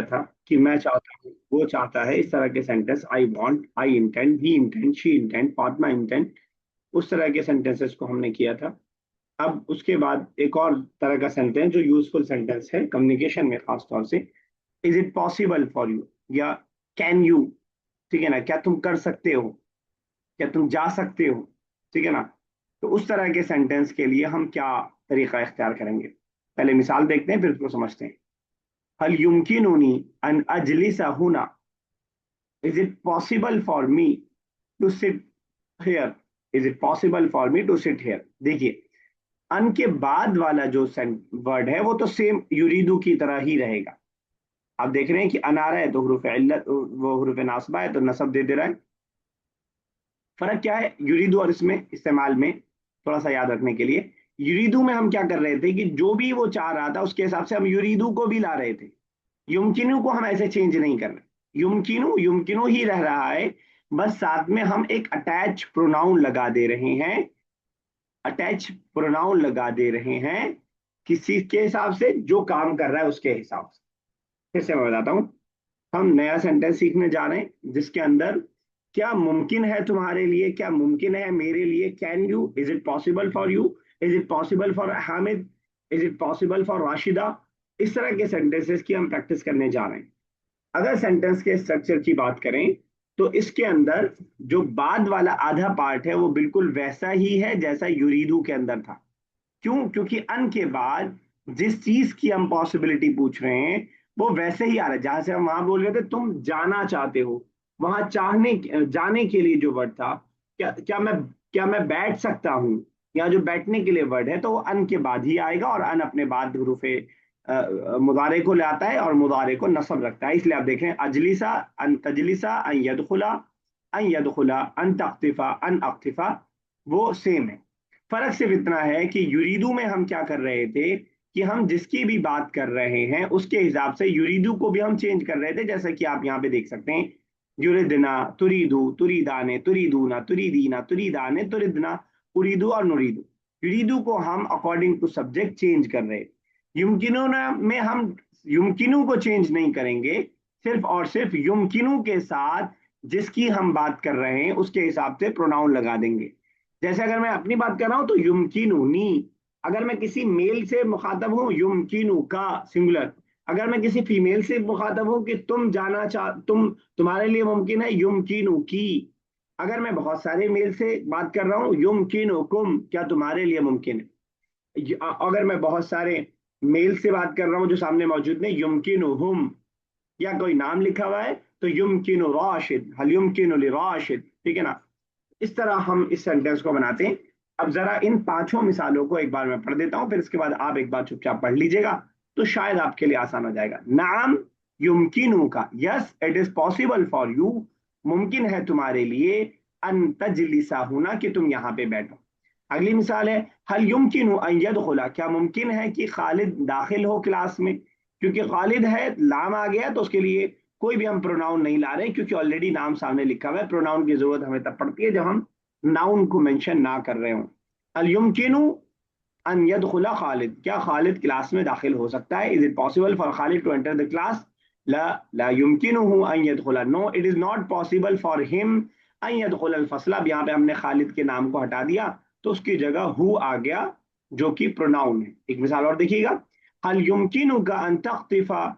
था कि मैं चाहता हूँ, वो चाहता है, इस तरह के sentence, I want, I intend, he intend, she intend, Fatima intend, उस तरह के सेंटेंसेस को हमने किया था। अब उसके बाद एक और तरह का सेंटेंस जो यूजफुल सेंटेंस है कम्युनिकेशन में खास तौर से, is it possible for you, या कैन यू, ठीक है ना, क्या तुम कर सकते हो, क्या तुम जा सकते हो, ठीक है ना। तो उस तरह के सेंटेंस के लिए हम क्या तरीका इख्तियार करेंगे, पहले मिसाल देखते हैं फिर उसको समझते हैं। हल युमकिनुनी अन अजलिसा हुना, is it possible for me to sit here, is it possible for me to sit here. देखिए, अन के बाद वाला जो वर्ड है वो तो सेम युरीदू की तरह ही रहेगा। आप देख रहे हैं कि अनारा है तो हरूफ इल्लत, वो हरूफ नासबा है तो नसब दे दे रहा है। फर्क क्या है युरीदू और इसमें इस्तेमाल में, थोड़ा सा याद रखने के लिए। युरीदू में हम क्या कर रहे थे कि जो भी वो चाह रहा था उसके हिसाब से हम युरीदू को भी ला रहे थे। युमकिनु को हम ऐसे चेंज नहीं कर रहे, युमकिनु युमकिनु ही रह रहा है, बस साथ में हम एक अटैच प्रोनाउन लगा दे रहे हैं, अटैच प्रोनाउन लगा दे रहे हैं किसी के हिसाब से जो काम कर रहा है उसके हिसाब से। फिर से मैं बताता हूँ, हम नया सेंटेंस सीखने जा रहे हैं जिसके अंदर क्या मुमकिन है तुम्हारे लिए, क्या मुमकिन है मेरे लिए, can you, is it possible for you, is it possible for Hamid, is it possible for Rashida, इस तरह के सेंटेंसेस की हम प्रैक्टिस करने जा रहे हैं। अगर सेंटेंस के स्ट्रक्चर की बात करें तो इसके अंदर जो बाद वाला आधा पार्ट है वो बिल्कुल वैसा ही है जैसा युरीदू के अंदर था। क्यों? क्योंकि अन के बाद जिस चीज की हम पॉसिबिलिटी पूछ रहे हैं वो वैसे ही आ रहा है, जहां से हम वहां बोल रहे थे तुम जाना चाहते हो, वहां चाहने, जाने के लिए जो वर्ड था, क्या मैं बैठ सकता हूँ, या जो बैठने के लिए वर्ड है तो वो अन के बाद ही आएगा, और अन अपने बाद हरूफे मुदारे को ले आता है और मुदारे को नसब रखता है। इसलिए आप देखें अजलिसा, अन तजलिसा, अन यदखुला, अन तख्तिफा, अन अख्तिफा, वो सेम है। फर्क सिर्फ इतना है कि युरीदू में हम क्या कर रहे थे कि हम जिसकी भी बात कर रहे हैं उसके हिसाब से युरीदू को भी हम चेंज कर रहे थे, जैसा कि आप यहाँ पे देख सकते हैं, युरिदना, तुरीदू, तुरीदाने, तुरीदूना, तुरीदीना, तुरीदाने, तुरिदना, उरीदू और नुरीदू। युरीदू को हम अकॉर्डिंग टू सब्जेक्ट चेंज कर रहे हैं। युमकिनू में हम युमकिनू को चेंज नहीं करेंगे, सिर्फ और सिर्फ युमकिनू के साथ जिसकी हम बात कर रहे हैं उसके हिसाब से प्रोनाउन लगा देंगे। जैसे अगर मैं अपनी बात कर रहा हूं तो युमकिनुनी, अगर मैं किसी मेल से मुखातब हूं युमकिनु का सिंगुलर, अगर मैं किसी फीमेल से मुखातब हूं कि तुम जाना चाह, तुम्हारे लिए मुमकिन है युमकिनु की, अगर मैं बहुत सारे मेल से बात कर रहा हूं युमकिनुकुम, क्या तुम्हारे लिए मुमकिन है। अगर मैं बहुत सारे मेल से बात कर रहा हूं जो सामने मौजूद नहीं, युमकिनुहुम, या कोई नाम लिखा हुआ है तो युमकिनु राशिद, हल युमकिनु लिराशिद, ठीक है ना। इस तरह हम इस सेंटेंस को बनाते हैं। अब जरा इन पांचों मिसालों को एक बार मैं पढ़ देता हूं, फिर इसके बाद आप एक बार चुपचाप पढ़ लीजिएगा, तो शायद आपके लिए आसान हो जाएगा। नाम युमकिनु का, yes it is possible for you, मुमकिन है तुम्हारे लिए, अन तजलिसा होना, कि तुम यहां पे बैठो। अगली मिसाल है हल युमकिनु अन यदखुला, क्या मुमकिन है कि खालिद दाखिल हो क्लास में। क्योंकि खालिद है, लाम आ गया तो उसके लिए कोई भी हम प्रोनाउन नहीं ला रहे क्योंकि ऑलरेडी नाम सामने लिखा हुआ है। प्रोनाउन की जरूरत हमें तब पड़ती है जब हम नाउन को मेंशन ना कर रहे हो। अल युमकिनु अन यदखुला खालिद, क्या खालिद क्लास में दाखिल हो सकता है, is it possible for Khalid to enter the class. ला ला युमकिनुहु अन यदखुला, no it is not possible for him अन यदखुल अल फसल। अब यहाँ पे हमने खालिद के नाम को हटा दिया तो उसकी जगह हु आ गया जो कि प्रोनाउन है। एक मिसाल और देखिएगा, हल युमकिनुका अन तख्तिफा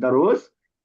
the rose.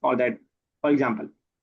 for that, for example,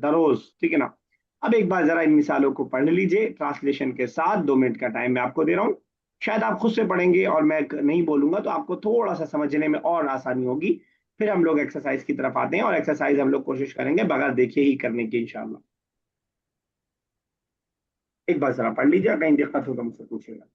the rose, ठीक है ना। अब एक बार जरा इन मिसालों को पढ़ लीजिए ट्रांसलेशन के साथ, 2 मिनट का टाइम मैं आपको दे रहा हूँ। शायद आप खुद से पढ़ेंगे और मैं नहीं बोलूंगा तो आपको थोड़ा सा समझने में और आसानी होगी। फिर हम लोग एक्सरसाइज की तरफ आते हैं और एक्सरसाइज हम लोग कोशिश करेंगे बगैर देखे ही करने की इंशाल्लाह। एक बार जरा पढ़ लीजिए, कहीं दिक्कत हो तो मुझसे पूछिएगा।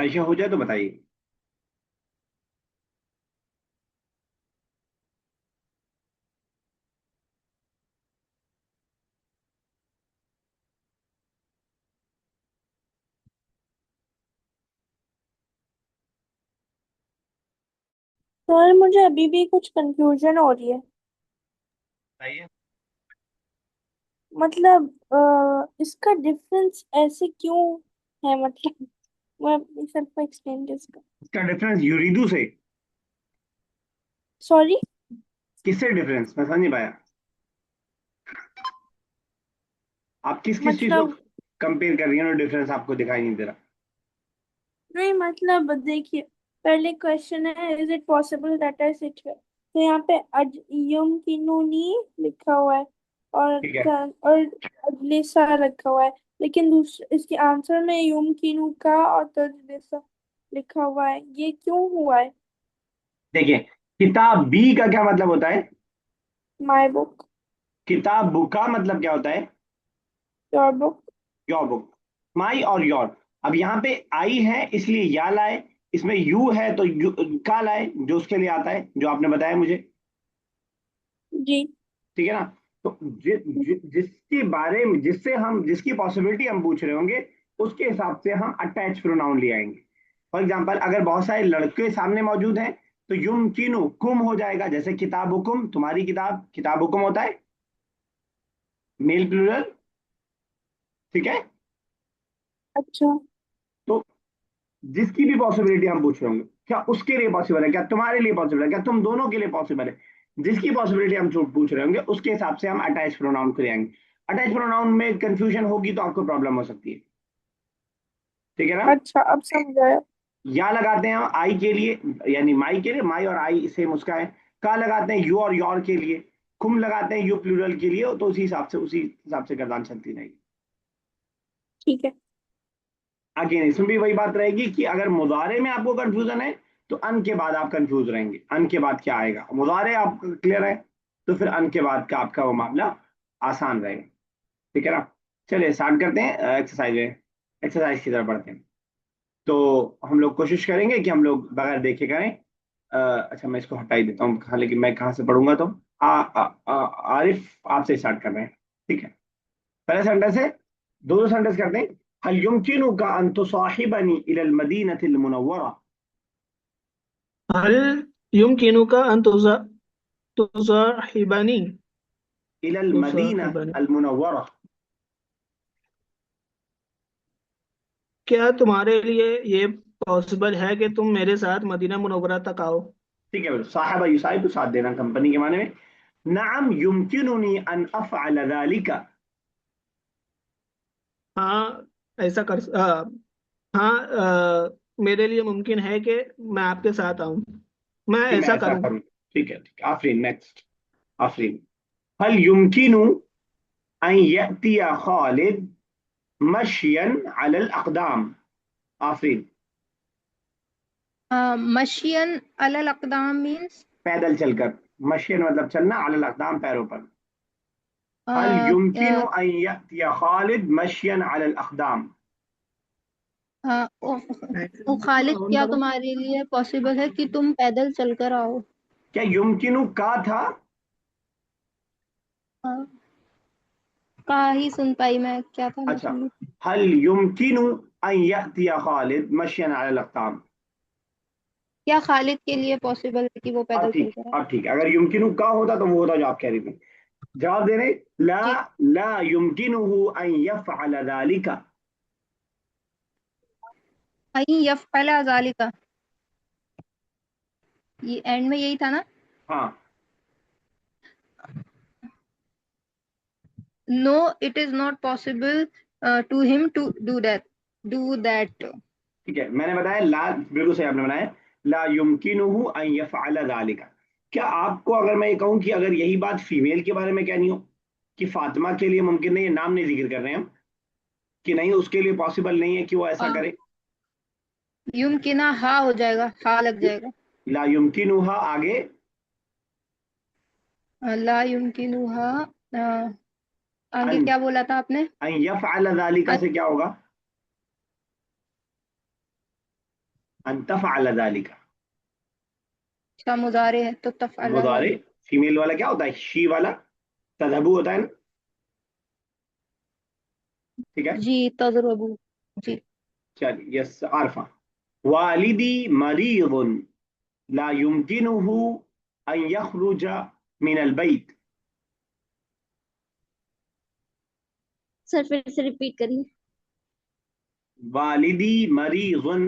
ऐसा हो जाए तो बताइए। सर मुझे अभी भी कुछ कंफ्यूजन हो रही है। बताइए। मतलब इसका डिफरेंस ऐसे क्यों है, मतलब मैं अपनी सेल्फ को एक्सप्लेन कैसे करूं। इसका डिफरेंस यूरिदू से। सॉरी। किससे डिफरेंस, मैं समझ नहीं पाया। आप किस किस चीज को मतलब कंपेयर कर रही हैं और डिफरेंस आपको दिखाई नहीं दे रहा। नहीं, मतलब देखिए, पहले क्वेश्चन है is it possible that I sit here, तो यहाँ पे यम किनोनी लिखा हुआ है और ठीक है। और अजलिसा रखा हुआ है। लेकिन दूसरे इसके आंसर में युम किनू का और तजलिसा लिखा हुआ है, ये क्यों हुआ है। देखिए, किताब बी का क्या मतलब होता है। My book. किताब बुक का मतलब क्या होता है। Your book. Your book. My और योर। अब यहाँ पे आई है इसलिए या लाए, इसमें यू है तो यू का लाए, जो उसके लिए आता है जो आपने बताया मुझे। जी। ठीक है ना। तो जिसके बारे में, जिससे हम, जिसकी पॉसिबिलिटी हम पूछ रहे होंगे, उसके हिसाब से हम अटैच प्रोनाउन ले आएंगे। फॉर एग्जाम्पल, अगर बहुत सारे लड़के सामने मौजूद हैं तो युमकिनु कुम हो जाएगा, जैसे किताब हुकुम, तुम्हारी किताब, किताब हुकुम होता है, मेल प्लूरल। ठीक है। अच्छा। तो जिसकी भी पॉसिबिलिटी हम पूछ रहे होंगे, क्या उसके लिए पॉसिबल है, क्या तुम्हारे लिए पॉसिबल है, क्या तुम दोनों के लिए पॉसिबल है, जिसकी पॉसिबिलिटी हम पूछ रहे होंगे उसके हिसाब से हम अटैच प्रोनाउन को ले आएंगे। अटैच प्रोनाउन में कंफ्यूजन होगी तो आपको प्रॉब्लम हो सकती है। ठीक है ना। अच्छा, अब समझ आया। या लगाते हैं हम आई के लिए, यानी माई के लिए, माई और आई सेम उसका है। का लगाते हैं यू और योर के लिए। कुम लगाते हैं यू प्लूरल के लिए, तो उसी हिसाब से गर्दान चलती रहेगी। ठीक है। अगेन इसमें भी वही बात रहेगी कि अगर मुजारे में आपको कंफ्यूजन है तो अन के बाद आप कंफ्यूज रहेंगे, अन के बाद क्या आएगा। मुजारे आपका क्लियर है तो फिर अन के बाद का आपका वो मामला आसान रहेगा। ठीक है ना। चलिए स्टार्ट करते हैं एक्सरसाइज में, एक्सरसाइज की तरफ बढ़ते हैं। तो हम लोग कोशिश करेंगे कि हम लोग बगैर देखे करें। अच्छा, मैं इसको हटा ही देता हूँ, लेकिन मैं कहाँ से पढ़ूंगा तो। आरिफ आपसे स्टार्ट कर रहे हैं। ठीक है। पहले सेंटेंस है, दो दो सेंटेंस करते हैं। हल युमकिनुका अन तुसाहिबनी इलल मदीनतिल मुनव्वरा। हल युमकिनुका अन तुसाहिबनी इलल मदीना तुसाहिबनी अल मुनव्वरा। क्या तुम्हारे लिए ये पॉसिबल है कि तुम मेरे साथ मदीना मुनव्वरा तक आओ? ठीक है, साहिबा युसाहिबु साथ देना कंपनी के माने में। नाम युमकिनुनी अन अफअल ज़ालिका। हाँ, ऐसा कर हाँ, मेरे लिए मुमकिन है कि मैं आपके साथ आऊं, मैं कि मैं ऐसा ऐसा करूं। करूं। ठीक है, ठीक है, आफरीन, नेक्स्ट। आफरीन। हल युमकिनु अन यअतिया खालिद मशियन अलल अक़दाम। आफरीन। मशियन अलल अक़दाम मीन्स पैदल चलकर। मशियन मतलब चलना, अलल अक़दाम पैरों पर। हल युमकिनु अन यअतिया खालिद मशियन अलल अक़दाम। ओ खालिद, क्या तुम्हारे लिए पॉसिबल है कि तुम पैदल चलकर आओ? क्या युमकिनु का था। अ, कहा ही सुन पाई मैं, क्या था मैं अच्छा। सुन। हल युमकिनु अन यअतिया खालिद मशियन अलल अक़दाम। क्या खालिद के लिए पॉसिबल है कि वो अब पैदल ठीक, चलकर आए? अब ठीक है, अगर युमकिनु का होता तो वो होता जो आप कह रही थी। जवाब दे रहे। ला। जी। ला युमकिनुहु अन यफ़अल ज़ालिका। अई यफ़अल ज़ालिका, ये एंड में यही था ना? हाँ। No, it is not possible to him to do that. ठीक है, मैंने बताया ला, बिल्कुल सही आपने बनाया। ला युमकिनुहु अन यफ़अल ज़ालिका। क्या आपको अगर मैं ये कहूं कि अगर यही बात फीमेल के बारे में कहनी हो, कि फातिमा के लिए मुमकिन नहीं है, नाम नहीं जिक्र कर रहे हैं हम, कि नहीं उसके लिए पॉसिबल नहीं है कि वो ऐसा करे। युमकिना हा हो जाएगा, हा लग जाएगा। ला युमकिनुहुा आगे। ला युमकिनुहा, आगे अन क्या बोला था आपने? अन यफ़अल ज़ालिका से क्या होगा। अन तफ़अल ज़ालिका। अच्छा मुजारे है तो तफअला मुदारे ज़ालिक। फीमेल वाला क्या होता है, शी वाला तज़हबू होता है ना, ठीक है। जी तजरबू। जी। चलिए यस आरफा, वालिदी मरीज़ुन ला युमकिनुहु अन यखरुज मिन अल बैत। सर फिर से रिपीट करिए। वालिदी मरीज़ुन,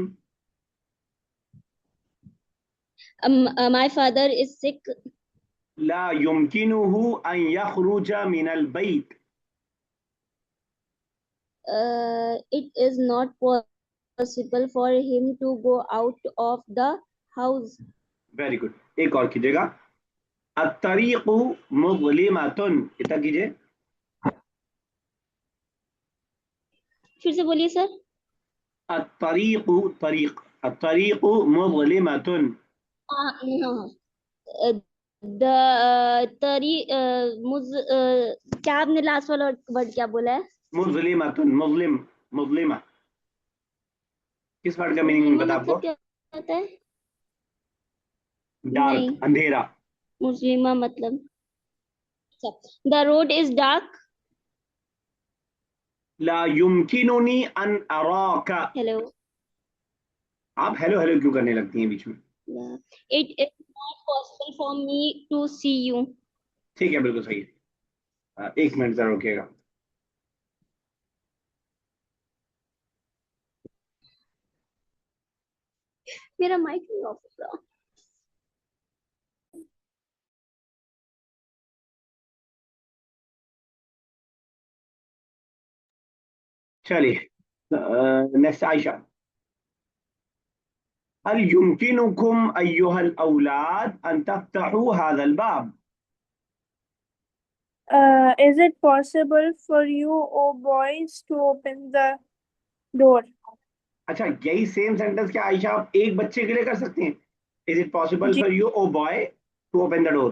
माय फादर इज सिक। ला युमकिनुहु अन यखरुज मिन अल बैत। It is not possible for him to go out of the house. Very good, एक और कीजिएगा, अत्तरीक़ु मुज़लिमतुन, इतना कीजिए। फिर से बोलिए सर। अत्तरीक़ु तरीक़, अत्तरीक़ु मुज़लिमतुन। हाँ हाँ। द तरी मुज क्या आपने लास्ट वाला वर्ड क्या बोला है? मुज़लिमतुन, मुज़लिम, मुज़लिमा किस वर्ड का मीनिंग मुस्लिमा पता मतलब आपको? क्या होता है? डार्क, नहीं, अंधेरा। मुस्लिमा मतलब द रोड इज डार्क। ला युमकिनुनी अन अराका। हेलो। आप हेलो हेलो क्यों करने लगती हैं बीच में? It is not possible for me to see you. ठीक है, बिल्कुल सही है। एक मिनट जरा रुकिएगा। मेरा माइक नहीं ऑफ हो रहा। चलिए नेक्स्ट आयशा, हल युमकिनुकुम अय्युहल औलाद अन तफ्तहू हाज़ल बाब। Is it possible for you, oh boys, to open the door? अच्छा, यही सेम सेंटेंस क्या आयशा आप एक बच्चे के लिए कर सकती हैं? इज इट पॉसिबल जी, for you O boy to open the door?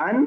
अन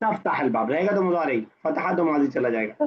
तफ्तह अल बाब, रहेगा तो मुजारे, फतहा तो माजी चला जाएगा,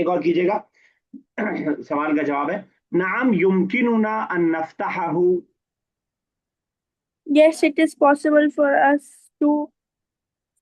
एक और कीजिएगा। सवाल का जवाब है नाम युमकिनुना अन नफ्तहहु। Yes, it is possible for us to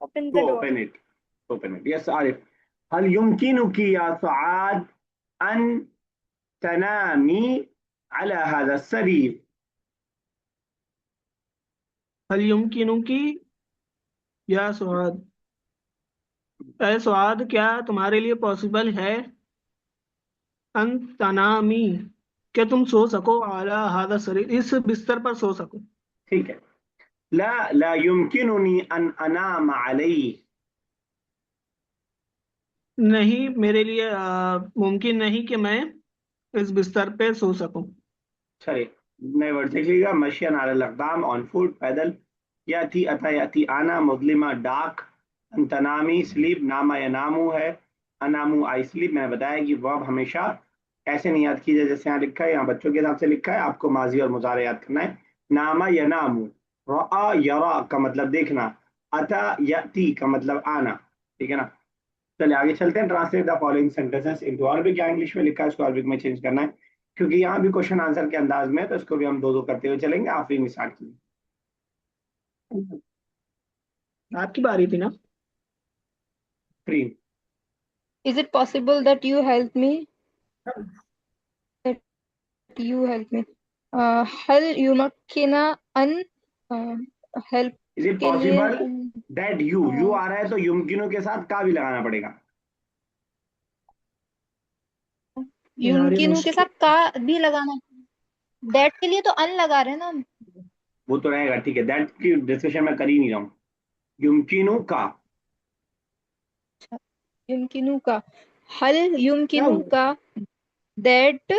Open to the door. Open it, open it yes Arif, हल युमकिनुकी या सआद अन तनामी अला हाजा सरीर। हल युमकिनु की या सुआद, ए सुआद क्या तुम्हारे लिए पॉसिबल है अन तनामी, क्या तुम सो सको आला हादा शरीर, इस बिस्तर पर सो सको। ठीक है, ला ला युमकिनुनी अन अनाम अलैहि। नहीं, मेरे लिए मुमकिन नहीं कि मैं इस बिस्तर पे सो सकूं। चलिए नए वर्ड देख लीजिएगा, मशियन अल अक़दाम, ऑन फुट, पैदल, याती अता याती आना, मुज़लिमा डार्क, अंतनामी स्लीप, नामा या नामू है, अनामू आई स्लीप। मैंने बताया कि वर्ब हमेशा ऐसे नहीं याद कीजिए जैसे यहाँ लिखा है, यहाँ बच्चों के हिसाब से लिखा है, आपको माजी और मुजारे याद करना है। नामा या नामू, रआ यरा का मतलब देखना, अता याती का मतलब आना, ठीक है ना। चलिए आगे चलते हैं, translate the following sentences into Arabic, या इंग्लिश में लिखा है इसको अरबिक में चेंज करना है, क्योंकि यहाँ भी क्वेश्चन आंसर के अंदाज में है, तो इसको भी हम दो दो करते हुए चलेंगे। आफरीन में स्टार्ट कीजिए। आपकी बारी थी ना। Free. Is it possible that you help me? That you help me. हल युमकिना अन हेल्प इज इट के लिए पॉसिबल दैट यू आ रहा है तो युमकिनो के साथ का भी लगाना पड़ेगा। यार ये युमकिनु के मुश्किल। साथ का भी लगाना। दैट के लिए तो अन लगा रहे हैं ना हम। वो तो रहेगा, ठीक है, दैट की डिस्कशन मैं कर ही नहीं रहा हूँ। युमकिनो का, युमकिनु का, हल क्या युमकिनु हुआ? का दैट,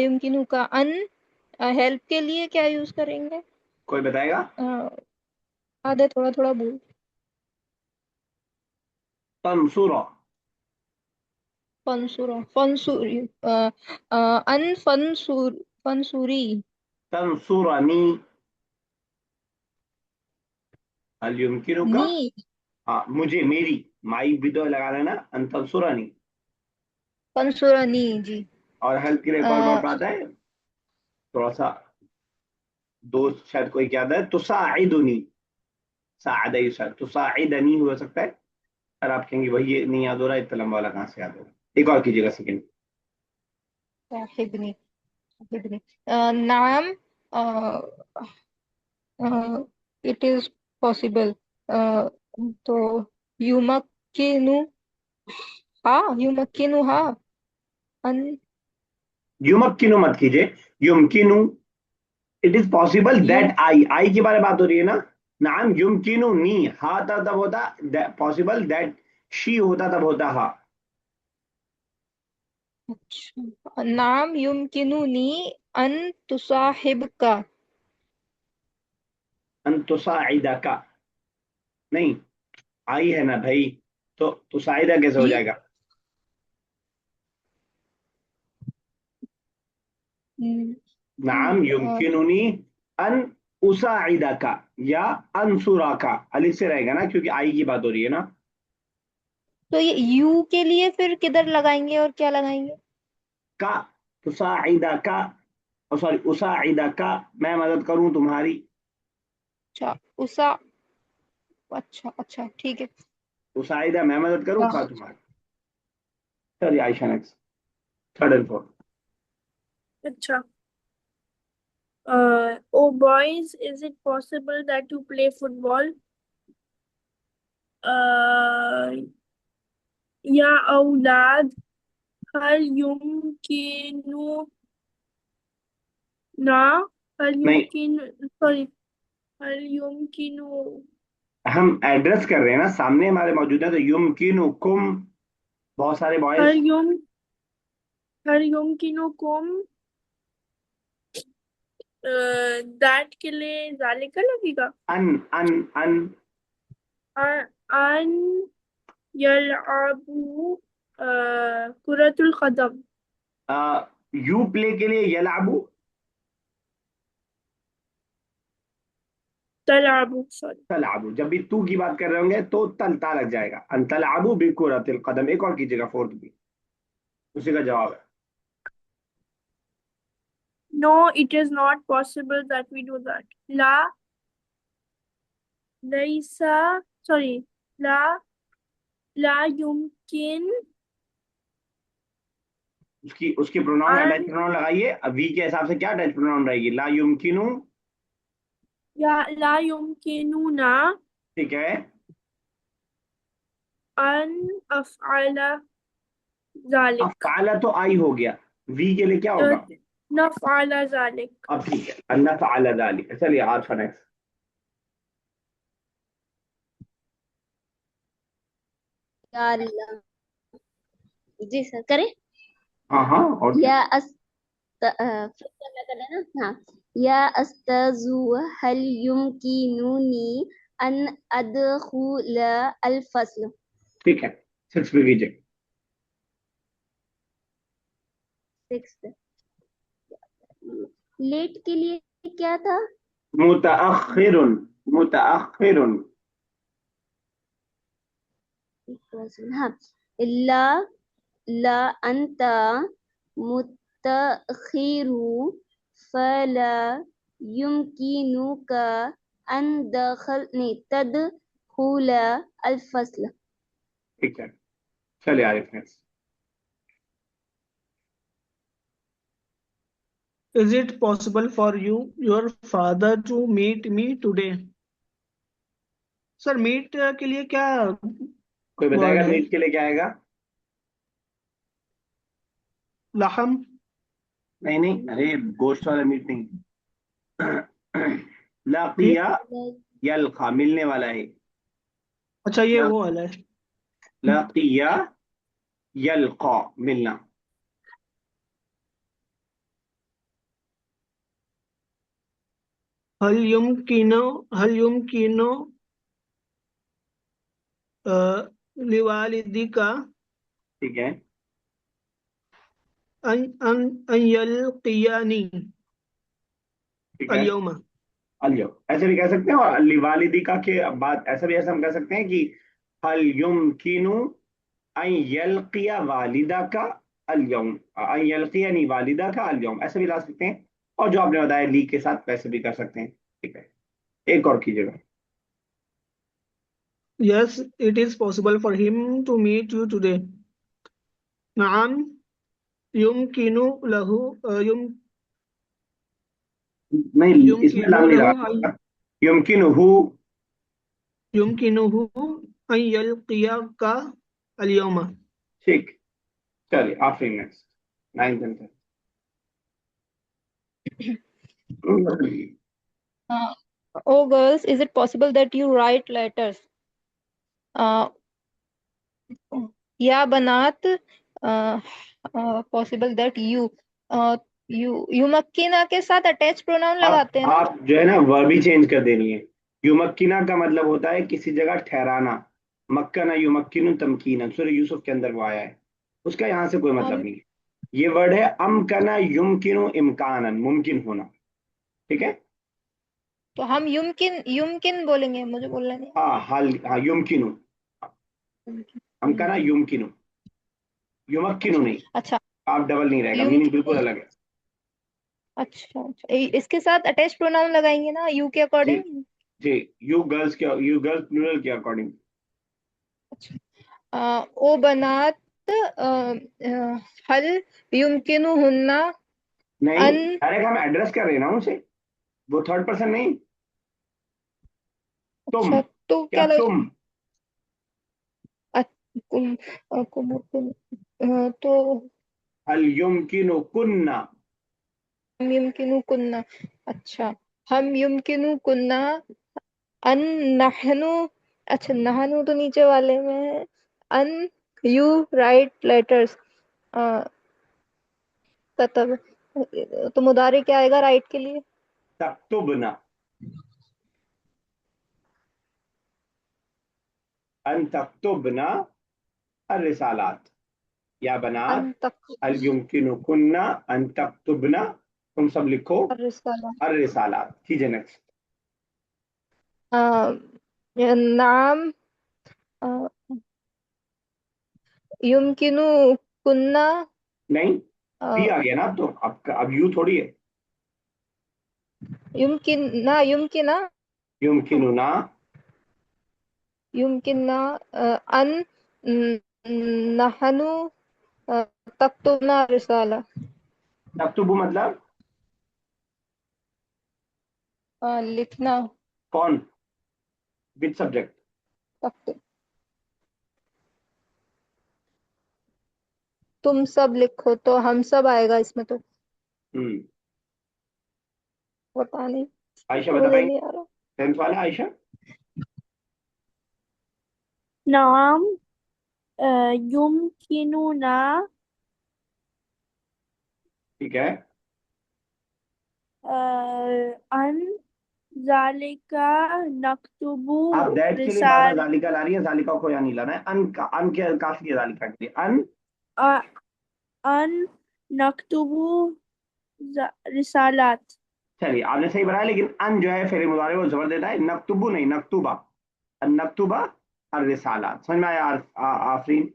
युमकिनु का अन हेल्प के लिए क्या यूज करेंगे? कोई बताएगा? आधे थोड़ा थोड़ा बोल। तंसुरा, फंसुरा फंसुरी अन फंसूरी तंसुरनी, हल युमकिनुका, नी हाँ मुझे, मेरी, माई भी तो लगा लेना, अन तंसुरनी। फंसुरनी जी। और हेल्प के लिए एक और आ, वर्ड आता है, थोड़ा सा दोस्त शायद कोई क्या है, तुसाइदुनी, सादा युसा, तुसाइदनी हो सकता है। और आप कहेंगे भाई ये नहीं याद हो रहा, इतना लंबा वाला कहाँ से याद होगा। एक और कीजिएगा सेकंड। साहिबनी साहिबनी नाम इट इज पॉसिबल तो युमक्किनु हा युमक्किनु हा अन युमक्किनु मत कीजिए, युमकिनु, इट इज पॉसिबल युम दैट आई के बारे में बात हो रही है ना। नाम युमकिनु नी, हा था तब होता पॉसिबल, दैट शी होता तब होता हा। अच्छा नाम युमकिनुनी अन तुसाहिबका अन तुसाइदा का, नहीं, आई है ना भाई, तो तुसाइदा कैसे हो यु जाएगा। नाम युमकिनुनी अन उसाइदा का, या अनसुरा का, अलग से रहेगा ना क्योंकि आई की बात हो रही है ना। तो ये यू के लिए फिर किधर लगाएंगे और क्या लगाएंगे? का, तुसाइदा का, सॉरी उसाइदा का, मैं मदद करूं तुम्हारी। अच्छा उसा अच्छा अच्छा ठीक है। उसाइदा मैं मदद करूं, हाँ का तुम्हारी। चलिए Ayesha next, third and fourth. अच्छा। Oh boys, is it possible that you play football? या औलाद, हल युमकिनुना, हल नहीं, युमकिन सॉरी हल युमकिनु हम एड्रेस कर रहे हैं ना, सामने हमारे मौजूद है, तो युमकिनुकुम, बहुत सारे हल बॉयज। युम हल युमकिनुकुम, दैट के लिए जालिका लगेगा। अन अन अन अन यलअबू कुरतुल कदम, यू प्ले के लिए यलाबू, तलअबू सॉरी। तलाबू, जब भी तू की बात कर रहे होंगे तो तलता लग जाएगा, अन तलाबू बिकुरतिल कदम। एक और कीजिएगा फोर्थ भी, उसी का जवाब है। No, it is not possible that we do that. La, Laisa, sorry, La, La yumkin उसकी उसकी प्रोनाउन अटैच an प्रोनाउन लगाइए, अब वी के हिसाब से क्या अटैच प्रोनाउन रहेगी, ला युमकिनु, या La yumkinuna ठीक है। an af'ala zalik. अफ़अला तो आई हो गया, वी के लिए क्या होगा। Naf'ala zalik. अब ठीक है, अन्ना फ़अला ज़ालिक। चलिए आज का नेक्स्ट। या अल्लाह। जी सर करें। हाँ हाँ, और क्या। या फिर करना कर लेना। हाँ, या अस्तजु हल युमकिनुनी अन अदखुल अल फसल। ठीक है, सिक्स पे कीजिए। 6 लेट के लिए क्या था? मुतअखिरुन, मुतअखिरुन, हाँ, ला ला अंता मुतखिरु फला युमकिनुका अन दखल नहीं तदखुल अल फसल। ठीक है। चलिए Arif next. Is it possible for your father to meet me today? Sir meet के लिए क्या कोई वर्ड बताएगा है? मीट के लिए क्या आएगा। लहम। नहीं नहीं, अरे गोश्त वाला मीट नहीं। फिर लाकिया यल्का, मिलने वाला है। अच्छा ये ला- वो वाला है। लाकिया यल्का, मिलना। हल युमकिनो हल युमकिनो लिवालिदी का ठीक है, अन अन अन यल्कियानी ठीक है, अल-यौमा। अल ऐसे भी कह सकते हैं, और अली वालिदिका के बाद ऐसा भी ऐसा हम कह सकते हैं कि हल युमकिनु अन यल्किया वालिदा का अल यौम, अन यल्कियानी वालिदा का अल यौम, ऐसे भी ला सकते हैं। और जो आपने बताया ली के साथ वैसे भी कर सकते हैं। ठीक है, एक और कीजिएगा। Yes, it is possible for him to meet you today. नाम युमकिनु लहू युम नहीं, इसमें युमकिनु लाम नहीं लहू लगा, युमकिनुहु। युमकिनुहु अन यल्कियाका अल-यौमा। ठीक, चलिए Afreen next, 9th and 10th। Oh girls, is it possible that you write letters? uh, या बनात, पॉसिबल दैट यू, युमक्किना के साथ अटैच प्रोनाउन लगाते हैं ना। आप जो है ना वर्ब ही चेंज कर देनी है। युमक्किना का मतलब होता है किसी जगह ठहराना। मक्कना युमक्किनु तमकीना, सूरह यूसुफ के अंदर वो आया है, उसका यहाँ से कोई मतलब हम नहीं है। ये वर्ड है अमकना युमकिनु इम्कानन, मुमकिन होना। ठीक है, तो हम युमकिन युमकिन बोलेंगे, मुझे बोलना नहीं। हाँ हाल, हाँ युमकिनु, अमकना युमकिन। युमकिनु, युमक्किनु अच्छा नहीं। अच्छा। आप डबल नहीं रहेगा, मीनिंग बिल्कुल युमकिन। अलग है। अच्छा अच्छा, इसके साथ अटैच प्रोनाउन लगाएंगे ना यू के जी अकॉर्डिंग। जी, यू गर्ल्स प्लूरल के अकॉर्डिंग। अच्छा, ओ बनात, हल युमकिनु हुन्ना नहीं, अन। डायरेक्ट हम एड्रेस कर रहे हैं ना उसे, वो थर्ड पर्सन नहीं। तुम, अच्छा तो क्या क्या लगे। तुम, कुम, तो हल युमकिनु कुन्ना। हम युमकिनु कुन्ना। अच्छा, हम युमकिनु कुन्ना अन नहनु। अच्छा, नहनु तो नीचे वाले में है। अन यू राइट लेटर्स, तब तो मुदारे क्या आएगा राइट के लिए। तक्तुबना, अन तक्तुबना अर्रिसालात, या अन बनात, तक हल युमकिनु कुन्ना अन तक्तुबना, तुम सब लिखो रिसाला। अर्रिसालात। कीजिए नेक्स्ट। नाम, अ, युमकिनु कुन्ना, नहीं, अ, भी आ गया ना, अब तो अब यू थोड़ी है। युमकिना युमकिनुना, युमकिना अन नहनु तक्तुबना रिसाला। तक्तुबु मतलब लिखना। कौन, विद सब्जेक्ट। तक्तु तुम सब लिखो तो हम सब आएगा इसमें तो। हम्म, पता नहीं, आयशा बता मुझे पाएंगे, नहीं आ रहा। 10th वाला आयशा। नाम युमकिनुना ठीक है, अन जालिका नक्तुबु आप दैट के लिए बार बार रिसाल जालिका ला रही है, जालिका को यहाँ नहीं लाना है। अन का, अन के काफी है जालिका के लिए, अन। अ- अन नक्तुबु रिसालात। चलिए आपने सही बनाया, लेकिन अन जो है फेरे मुजारे वो जबर देता है, नक्तुबु नहीं नक्तुबा, अन नक्तुबा और रिसालात। समझ में आया आफरीन?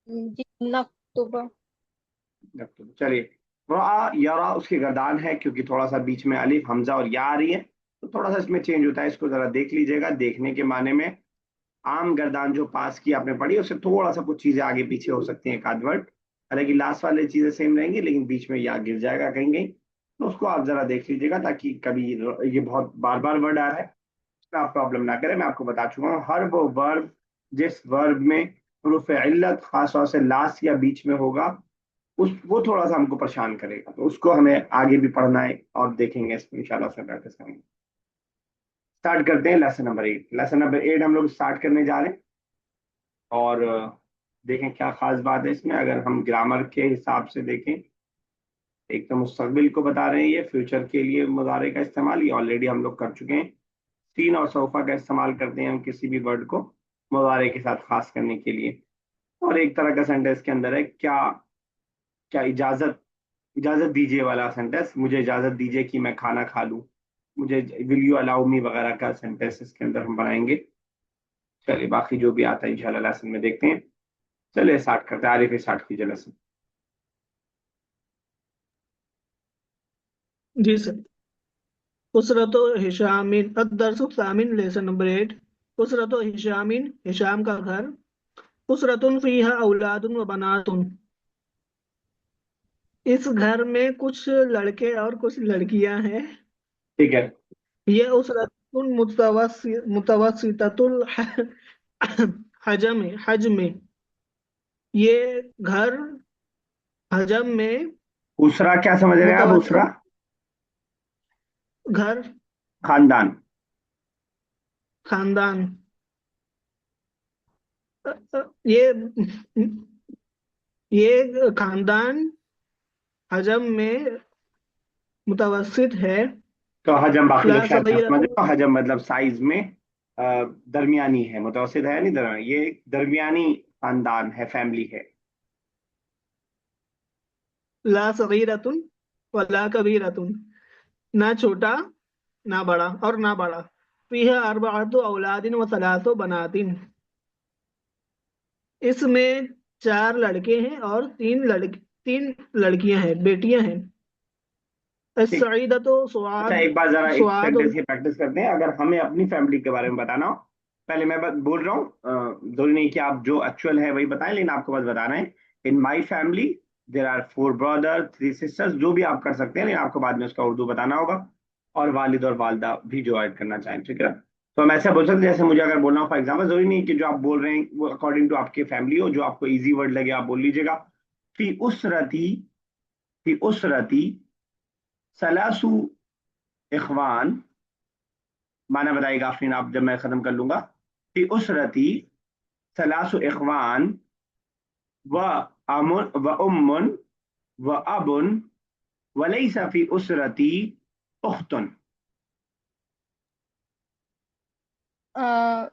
जी, नक्तुबा। नक्तुबा, चलिए। रा यरा उसकी गर्दान है, क्योंकि थोड़ा सा बीच में अलिफ हमजा और या आ रही है, तो थोड़ा सा इसमें चेंज होता है, इसको जरा देख लीजिएगा। देखने के माने में आम गर्दान जो पास की आपने पढ़ी उससे थोड़ा सा कुछ चीजें आगे पीछे हो सकती हैं, एक आध वर्ड। हालांकि लास्ट वाले चीजें सेम रहेंगी, लेकिन बीच में या गिर जाएगा कहीं कहीं, तो उसको आप जरा देख लीजिएगा, ताकि कभी ये बहुत बार बार वर्ड आ रहा है उसमें आप प्रॉब्लम ना करें। मैं आपको बता चुका हूँ, हर वो वर्ब जिस वर्ब में हरूफ इल्लत खास तौर से लास्ट या बीच में होगा, उस वो थोड़ा सा हमको परेशान करेगा, तो उसको हमें आगे भी पढ़ना है और देखेंगे, इसमें इंशाल्लाह से प्रैक्टिस करेंगे। स्टार्ट करते हैं लेसन नंबर 8। लेसन नंबर 8 हम लोग स्टार्ट करने जा रहे हैं, और देखें क्या खास बात है इसमें। अगर हम ग्रामर के हिसाब से देखें, एक तो मुस्तकबिल को बता रहे हैं, ये फ्यूचर के लिए मुजारे का इस्तेमाल ये ऑलरेडी हम लोग कर चुके हैं। सीन और सोफा का इस्तेमाल करते हैं हम किसी भी वर्ड को मुजारे के साथ खास करने के लिए। और एक तरह का सेंटेंस के अंदर है क्या, क्या इजाजत, इजाजत दीजिए वाला सेंटेंस, मुझे इजाजत दीजिए कि मैं खाना खा लूं, मुझे विल यू अलाउ मी वगैरह का सेंटेंस इसके अंदर हम बनाएंगे। चलिए बाकी जो भी आता है इंशाल्लाह लेसन में देखते हैं। चलिए स्टार्ट करते हैं, आरिफ स्टार्ट कीजिए लेसन। जी सर। उसरतो हिशामिन अदरसु सामिन लेसन नंबर 8। उसरतो हिशामिन, हिशाम का घर। उसरतुन फीहा औलादुन व बनातुन, इस घर में कुछ लड़के और कुछ लड़कियां हैं। ठीक है। ये उसरतुन मुतवस्सिततुल हजम, हजम में, ये घर हजम में उसरा क्या समझ रहे हैं आप, उसरा? मुतवस्सित, घर, खानदान। खानदान। ये ये खानदान हजम में मुतवस्सित है। तो हजम बाकी ला लोग शायद ना समझ सगीरतुन, रहे हो, हजम मतलब साइज में दरमियानी है, मुतवसत है नहीं दरमियानी, ये एक दरमियानी खानदान है, फैमिली है। ला सगीरतुन वला कबीरतुन, ना छोटा ना बड़ा और ना बड़ा। फीहा अर्बअतु औलादिन व सलासु बनातिन, इसमें चार लड़के हैं और तीन लड़कियां हैं, बेटियां हैं। ठीक। सईदतो अच्छा सुआद, एक बार जरा एक सुआद। सेंटेंस की प्रैक्टिस करते हैं, अगर हमें अपनी फैमिली के बारे में बताना हो, पहले मैं बोल रहा हूँ, जरूरी नहीं कि आप जो एक्चुअल है वही बताएं, लेकिन आपको बस बताना है। In my family there are 4 brother 3 sisters, जो भी आप कर सकते हैं, लेकिन आपको बाद में उसका उर्दू बताना होगा, और वालिद और वालदा भी जो ऐड करना चाहें, ठीक है। तो हम ऐसा बोल सकते हैं, जैसे मुझे अगर बोलना हो फॉर एग्जाम्पल, जरूरी नहीं कि जो आप बोल रहे हैं वो अकॉर्डिंग टू आपकी फैमिली हो, जो आपको इजी वर्ड लगे आप बोल लीजिएगा। फी उसरती, फी उसरती सलासु इखवान, माना बताइएगा आफरीन आप जब मैं खत्म कर लूंगा। फी उसरती सलासु इखवान व अमुन व उम्मुन व अबुन वलैसा फी उसरती उख्तुन। uh,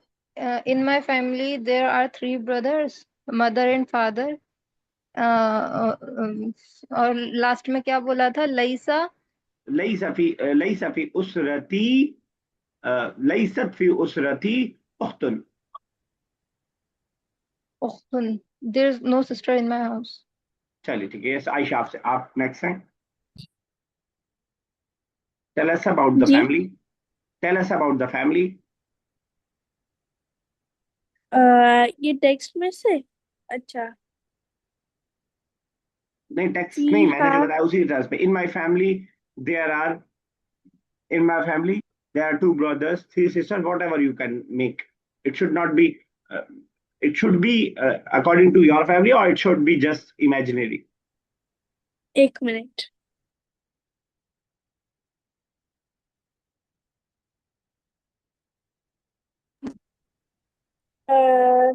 in my family there are 3 brothers, mother and father. और लास्ट में क्या बोला था, लईसा? लैसा फी उसरती, लैसत फी उसरती उख्तुन। उख्तुन, there is no sister in my house. चलिए ठीक है, यस आयशा आपसे, आप नेक्स्ट हैं। टेल अस अबाउट द जी। Family, tell us about the family. ये टेक्स्ट में से, अच्छा। नहीं टेक्स्ट नहीं, वी मैंने जो हैव, बताया उसी तरह पे, in my family there are, in my family there are 2 brothers 3 sisters, whatever you can make. It should not be uh, it should be according to your family, or it should be just imaginary. एक minute.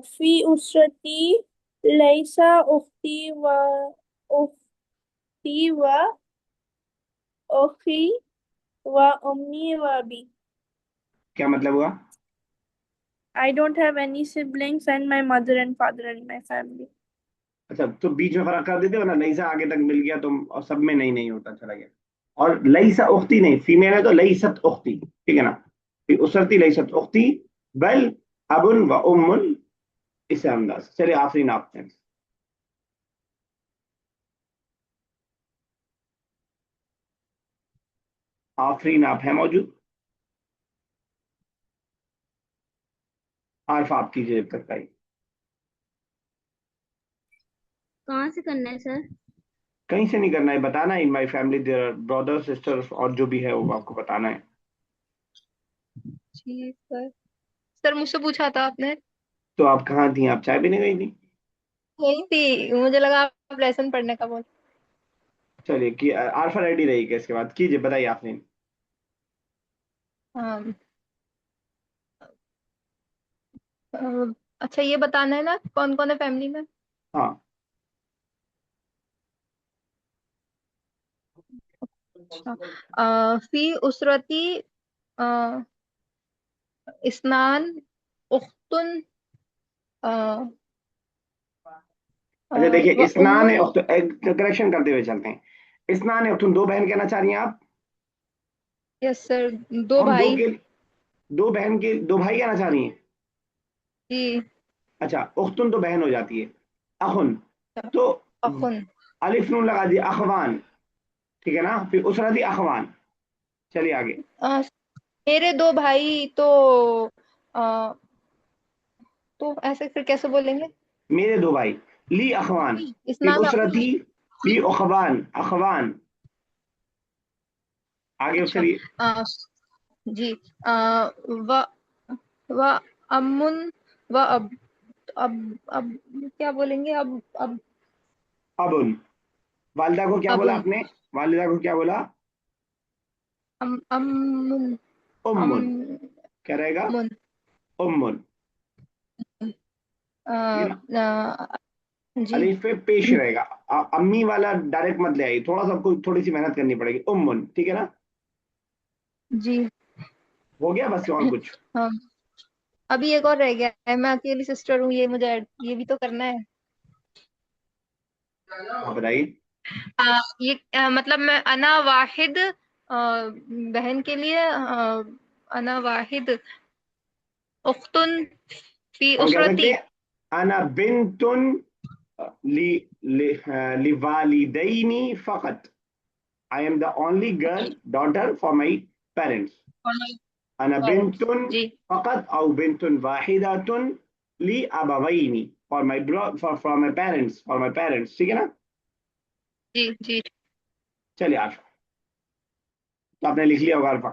फी उसरती लैसा उख्ती व अखी व उम्मी व अबी। क्या मतलब हुआ? I don't have any siblings and my mother and father and my family. अच्छा तो बीच में फर्क कर देते हो ना, लईसा आगे तक मिल गया तो, और सब में नहीं नहीं होता चला गया। और लईसा उख्ती नहीं, फीमेल है तो लईसत उख्ती, ठीक है ना। फिर उसरती लईसत उख्ती, बल अबुन व उम्मुन, इस अंदाज से। चलिए आखिरी नाप हैं। आखिरी नाप है मौजूद, आर्फ आप कीजिए जब तक भाई। कहाँ से करना है सर? कहीं से नहीं करना है, बताना है in my family there are brother sisters, और जो भी है वो आपको बताना है। जी सर। सर मुझसे पूछा था आपने? तो आप कहाँ थी, आप चाय पीने गई थी? यही थी, मुझे लगा आप लेसन पढ़ने का बोल। चलिए कि आल्फा रेडी रहेगी, इसके बाद कीजिए, बताइए आपने। हाँ। अ, अच्छा ये बताना है ना कौन कौन है फैमिली में। हाँ। अच्छा, फी उसरती अ, इस्नान, उख्तुन, अ, अच्छा देखिए, व इस्नान उम्मुन। करेक्शन करते हुए चलते हैं। इस्नान तुम दो बहन कहना चाह रही हैं आप? यस सर, दो हम दो भाई। के दो बहन के दो भाई कहना चाह रही हैं? जी। अच्छा, उख्तुन तो बहन हो जाती है। अखुन तो अखुन। अलिफ नून लगा दिया, अखवान। ठीक है ना, फिर उसरती अखवान। चलिए आगे। अ, मेरे दो भाई अ, तो ऐसे फिर कैसे बोलेंगे? मेरे दो भाई, ली अखवान। फिर इस्नान उसरती ली अखवान, अखवान। आगे अच्छा। चलिए। अ, जी। अ, व व अम्मुन व अब क्या बोलेंगे? अब अबुन। वालिदा को क्या बोला अबुन। आपने? वालिदा को क्या बोला? अम्मुन। उम्मुन। अम्मुन। क्या रहेगा? उम्मुन। ठीक है ना। जी। अलिफ पे पेश रहेगा। अम्मी वाला डायरेक्ट मत ले आई, थोड़ा सा आपको थोड़ी सी मेहनत करनी पड़ेगी। उम्मुन, ठीक है ना। जी। हो गया बस, और कुछ? हाँ, अभी एक और रह गया है। मैं अकेली सिस्टर हूँ, ये भी तो करना है। आप बताइए। मतलब मैं अना वाहिद, बहन के लिए अना वाहिद उख्तुन फी हम कह सकते उसरती। हैं अना बिन्तुन ली लिवालिदैनी फकत। I am the only girl daughter for my parents. अना पेरेंट्स। बिन्तुन जी। फकत औ बिन्तुन वाहिदातुन ली अबवैनी, for my for my parents, for my parents, ठीक है ना। जी। जी। चलिए आज तो आपने लिख लिया होगा अल्फा,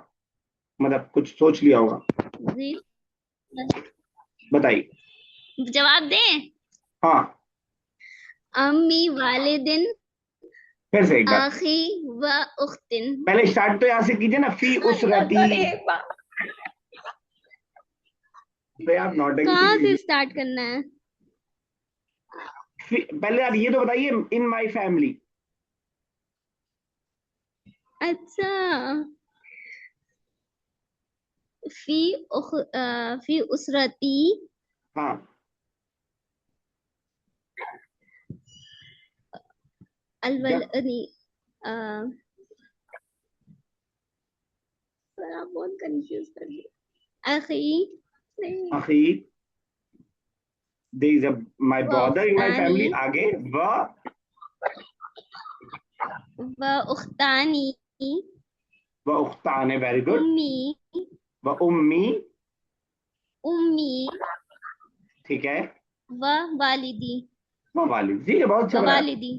मतलब कुछ सोच लिया होगा। जी बताइए। जवाब दें। हाँ, अम्मी वालिदिन फिर से एक बार। आखी व उख्तिन। पहले स्टार्ट तो यहाँ से कीजिए ना, फी उसरती। एक बार। भाई आप नौटंकी कहाँ से कीजिए। स्टार्ट करना है? पहले आप ये तो बताइए, इन माई फैमिली। अच्छा। फी फी उसरती हाँ, क्या? अलवल नहीं, अ, सर आप बहुत कंफ्यूज कर दिए। अखी नहीं, अखी, देयर इज अ माय व ब्रदर इन माय उख्तानी फैमिली। आगे व उख्तानी व उख्तान है, वेरी गुड। उम्मी व उम्मी, उम्मी ठीक है। व वालिदी व वालिद, ठीक है, बहुत अच्छा व बनाया। वालिदी।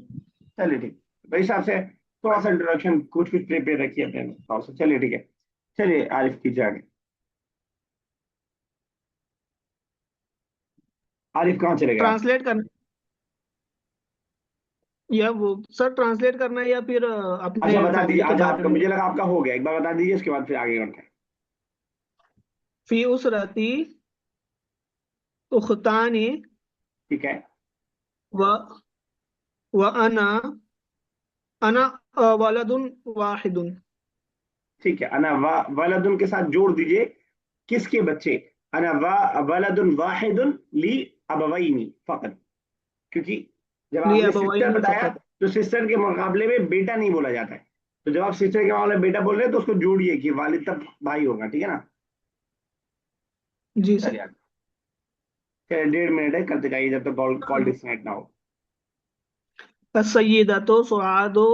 चलिए ठीक, मेरे हिसाब से थोड़ा सा इंट्रोडक्शन कुछ कुछ प्रिपेयर रखिए अपने थोड़ा सा। चलिए ठीक है। चलिए आरिफ कीजिए आगे। आरिफ कहाँ चले गए आप? ट्रांसलेट करना या वो सर ट्रांसलेट करना है या फिर अच्छा अपने बता दीजिए। फैमिली के अच्छा बारे आपका, में। मुझे लगा आपका हो गया, एक बार बता दीजिए, उसके बाद फिर आगे करते हैं। फी उसरती उख्तानी ठीक है। व व अना वलदुन वाहिदुन। ठीक है, अना वलदुन के साथ जोड़ दीजिए, किसके बच्चे? अना वलदुन वाहिदुन ली अबवैनी फकत। क्योंकि जब लिए आपने सिस्टर अबवैनी बताया, फकत। तो सिस्टर के मुकाबले में बेटा नहीं बोला जाता है। तो जब आप सिस्टर के मामले में बेटा बोल रहे हैं, तो उसको जोड़िए कि वालिद तब भाई होगा, ठीक है ना। जी सर। चलिए आगे। चलिए 1.5 मिनट है, करते जाइए जब तक कॉल कॉल डिस्कनेक्ट ना हो। अस्सय्यदतु सुआदु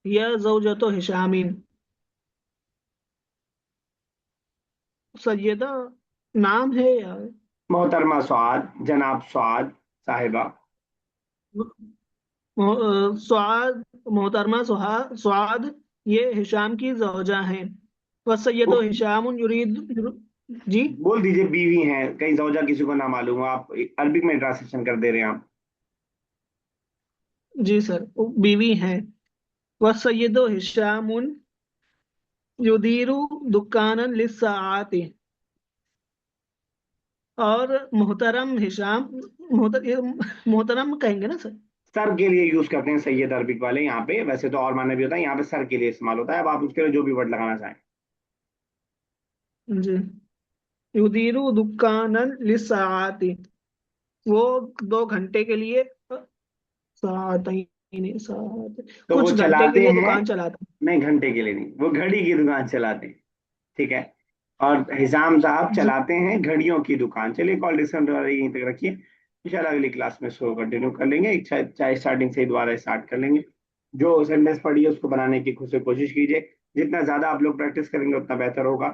हिय ज़ौजतु हिशामिन। सैयदा नाम है यार। मोहतरमा स्वाद, जनाब स्वाद साहिबा। स्वाद, मोहतरमा स्वाद ये हिशाम की ज़ौजा हैं। वो वसय्यदु हिशाम युरीद। जी। बोल दीजिए बीवी हैं, कहीं जौजा किसी को ना मालूम हो, आप अरबिक में ट्रांसलेशन कर दे रहे हैं आप। जी सर, वो बीवी हैं। वसय्यदु हिशामुन युदीरु दुकानन लिस्साआति। और मोहतरम हिशाम, मोहतरम कहेंगे ना सर। सर के लिए यूज करते हैं सैयद, अरबिक वाले यहाँ पे। वैसे तो और माने भी होता है, यहाँ पे सर के लिए इस्तेमाल होता है। अब आप उसके लिए जो भी वर्ड लगाना चाहें। जी। युदीरु दुकानन लिस्साआति, वो 2 घंटे के लिए सातैन सात तो वो कुछ घंटे के चलाते लिए हैं, दुकान चलाता नहीं घंटे के लिए नहीं, वो घड़ी की दुकान चलाते हैं। ठीक है। और हिजाम साहब जी। चलाते हैं घड़ियों की दुकान। चलिए कॉल डिस्कशन वाले यहीं तक रखिए, इंशाल्लाह अगली क्लास में इसको कंटिन्यू कर लेंगे, चाहे चाहे स्टार्टिंग से ही दोबारा स्टार्ट कर लेंगे। जो सेंटेंस पढ़ी है उसको बनाने की खुद से कोशिश कीजिए, जितना ज्यादा आप लोग प्रैक्टिस करेंगे उतना बेहतर होगा।